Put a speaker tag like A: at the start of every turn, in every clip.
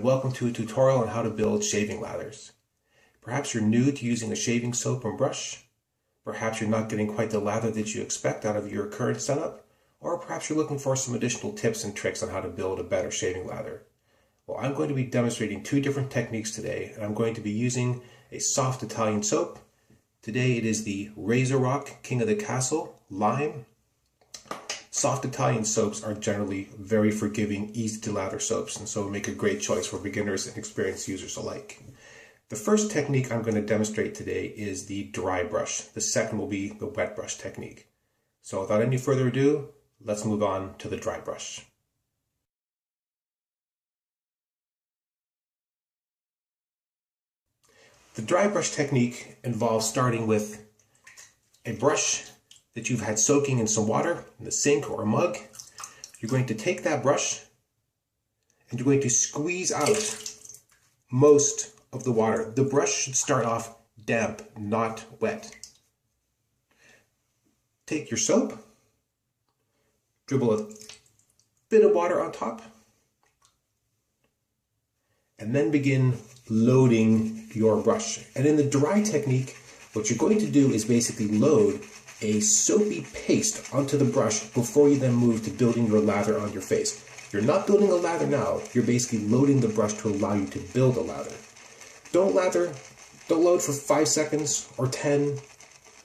A: welcome to a tutorial on how to build shaving lathers. Perhaps you're new to using a shaving soap and brush. Perhaps you're not getting quite the lather that you expect out of your current setup. Or perhaps you're looking for some additional tips and tricks on how to build a better shaving lather. Well, I'm going to be demonstrating two different techniques today, and I'm going to be using a soft Italian soap. Today it is the Razor Rock King of the Castle Lime. Soft Italian soaps are generally very forgiving, easy to lather soaps, and so make a great choice for beginners and experienced users alike. The first technique I'm going to demonstrate today is the dry brush. The second will be the wet brush technique. So without any further ado, let's move on to the dry brush. The dry brush technique involves starting with a brush that you've had soaking in some water in the sink or a mug. You're going to take that brush and you're going to squeeze out most of the water. The brush should start off damp, not wet. Take your soap, dribble a bit of water on top, and then begin loading your brush. And in the dry technique, what you're going to do is basically load a soapy paste onto the brush before you then move to building your lather on your face. You're not building a lather now, you're basically loading the brush to allow you to build a lather. Don't load for 5 seconds or 10.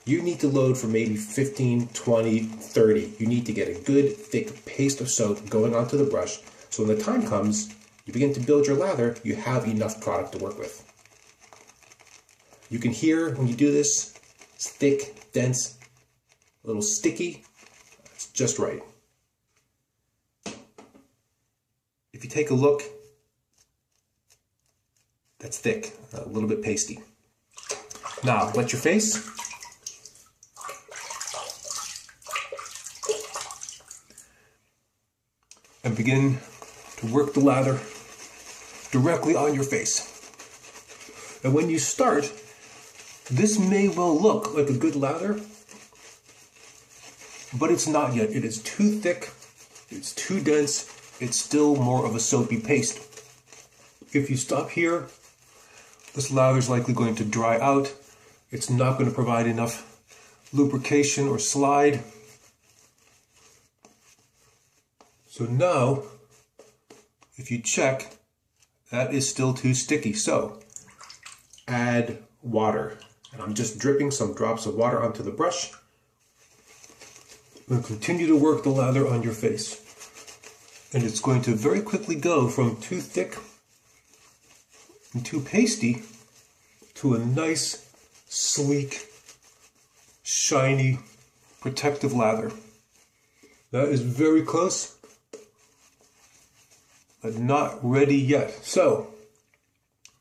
A: You need to load for maybe 15, 20, 30. You need to get a good thick paste of soap going onto the brush, so when the time comes, you begin to build your lather, you have enough product to work with. You can hear when you do this, it's thick, dense, a little sticky. It's just right. If you take a look, that's thick, a little bit pasty. Now, wet your face. And begin to work the lather directly on your face. And when you start, this may well look like a good lather, but it's not yet. It is too thick, it's too dense, it's still more of a soapy paste. If you stop here, this lather is likely going to dry out. It's not going to provide enough lubrication or slide. So now, if you check, that is still too sticky. So add water. And I'm just dripping some drops of water onto the brush. And continue to work the lather on your face. And it's going to very quickly go from too thick and too pasty to a nice, sleek, shiny, protective lather. That is very close, but not ready yet. So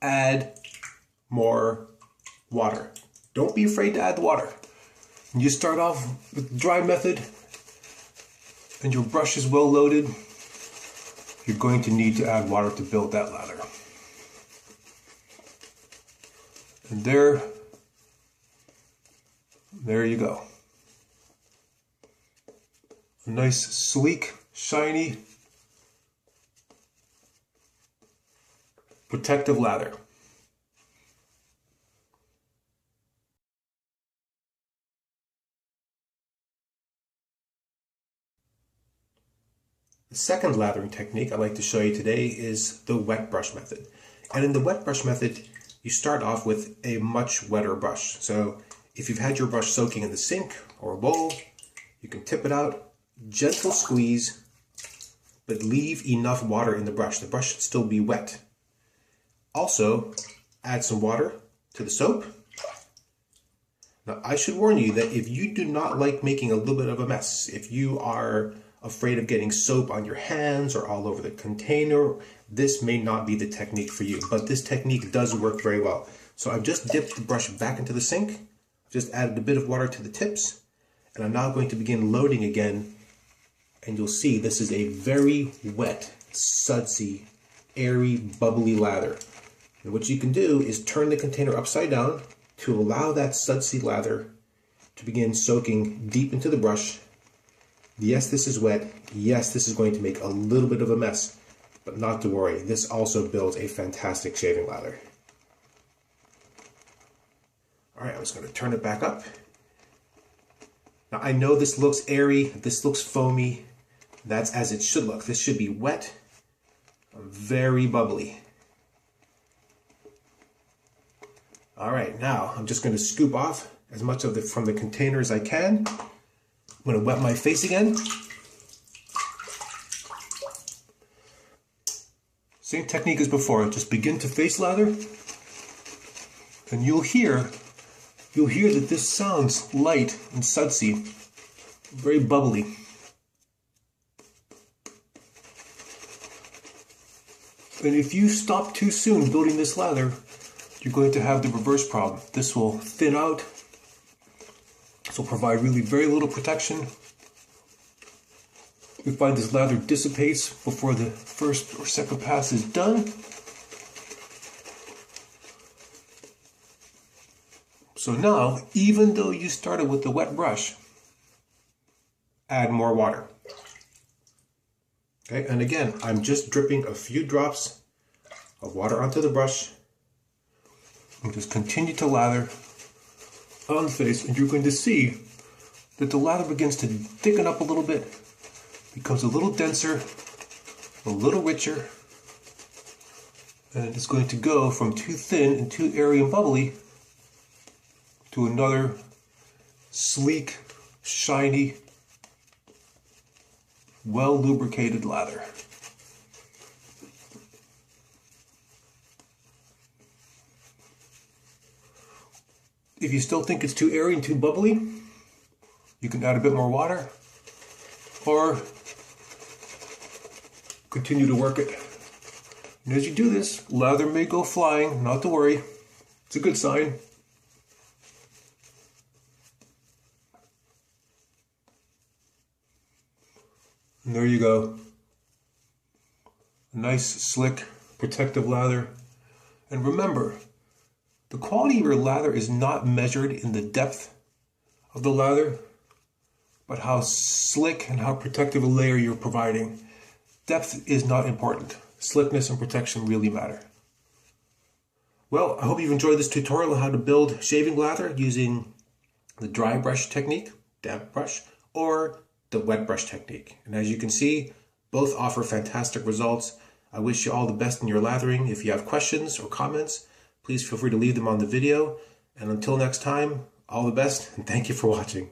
A: add more water. Don't be afraid to add the water. When you start off with the dry method and your brush is well loaded, you're going to need to add water to build that lather. And there you go. A nice, sleek, shiny, protective lather. The second lathering technique I'd like to show you today is the wet brush method. And in the wet brush method, you start off with a much wetter brush. So if you've had your brush soaking in the sink or a bowl, you can tip it out, gentle squeeze, but leave enough water in the brush. The brush should still be wet. Also, add some water to the soap. Now, I should warn you that if you do not like making a little bit of a mess, if you are afraid of getting soap on your hands or all over the container, this may not be the technique for you, but this technique does work very well. So I've just dipped the brush back into the sink, I've just added a bit of water to the tips, and I'm now going to begin loading again, and you'll see this is a very wet, sudsy, airy, bubbly lather. And what you can do is turn the container upside down to allow that sudsy lather to begin soaking deep into the brush. Yes, this is wet. Yes, this is going to make a little bit of a mess, But not to worry, this also builds a fantastic shaving lather. Alright, I'm just going to turn it back up. Now I know this looks airy, this looks foamy. That's as it should look. This should be wet, very bubbly. Alright, now I'm just going to scoop off as much of it from the container as I can. I'm going to wet my face again. Same technique as before, just begin to face lather, and you'll hear that this sounds light and sudsy, very bubbly. And if you stop too soon building this lather, you're going to have the reverse problem. This will thin out. This will provide really very little protection. We find this lather dissipates before the first or second pass is done. So now, even though you started with the wet brush, add more water. Okay, and again, I'm just dripping a few drops of water onto the brush. And just continue to lather on the face, and you're going to see that the lather begins to thicken up a little bit, becomes a little denser, a little richer, and it's going to go from too thin and too airy and bubbly to another sleek, shiny, well lubricated lather. If you still think it's too airy and too bubbly, you can add a bit more water or continue to work it. And as you do this, lather may go flying, not to worry. It's a good sign. And there you go. A nice, slick, protective lather. And remember, the quality of your lather is not measured in the depth of the lather, but how slick and how protective a layer you're providing. Depth is not important. Slickness and protection really matter. Well, I hope you've enjoyed this tutorial on how to build shaving lather using the dry brush technique, damp brush, or the wet brush technique. And as you can see, both offer fantastic results. I wish you all the best in your lathering. If you have questions or comments, please feel free to leave them on the video. And until next time, all the best, and thank you for watching.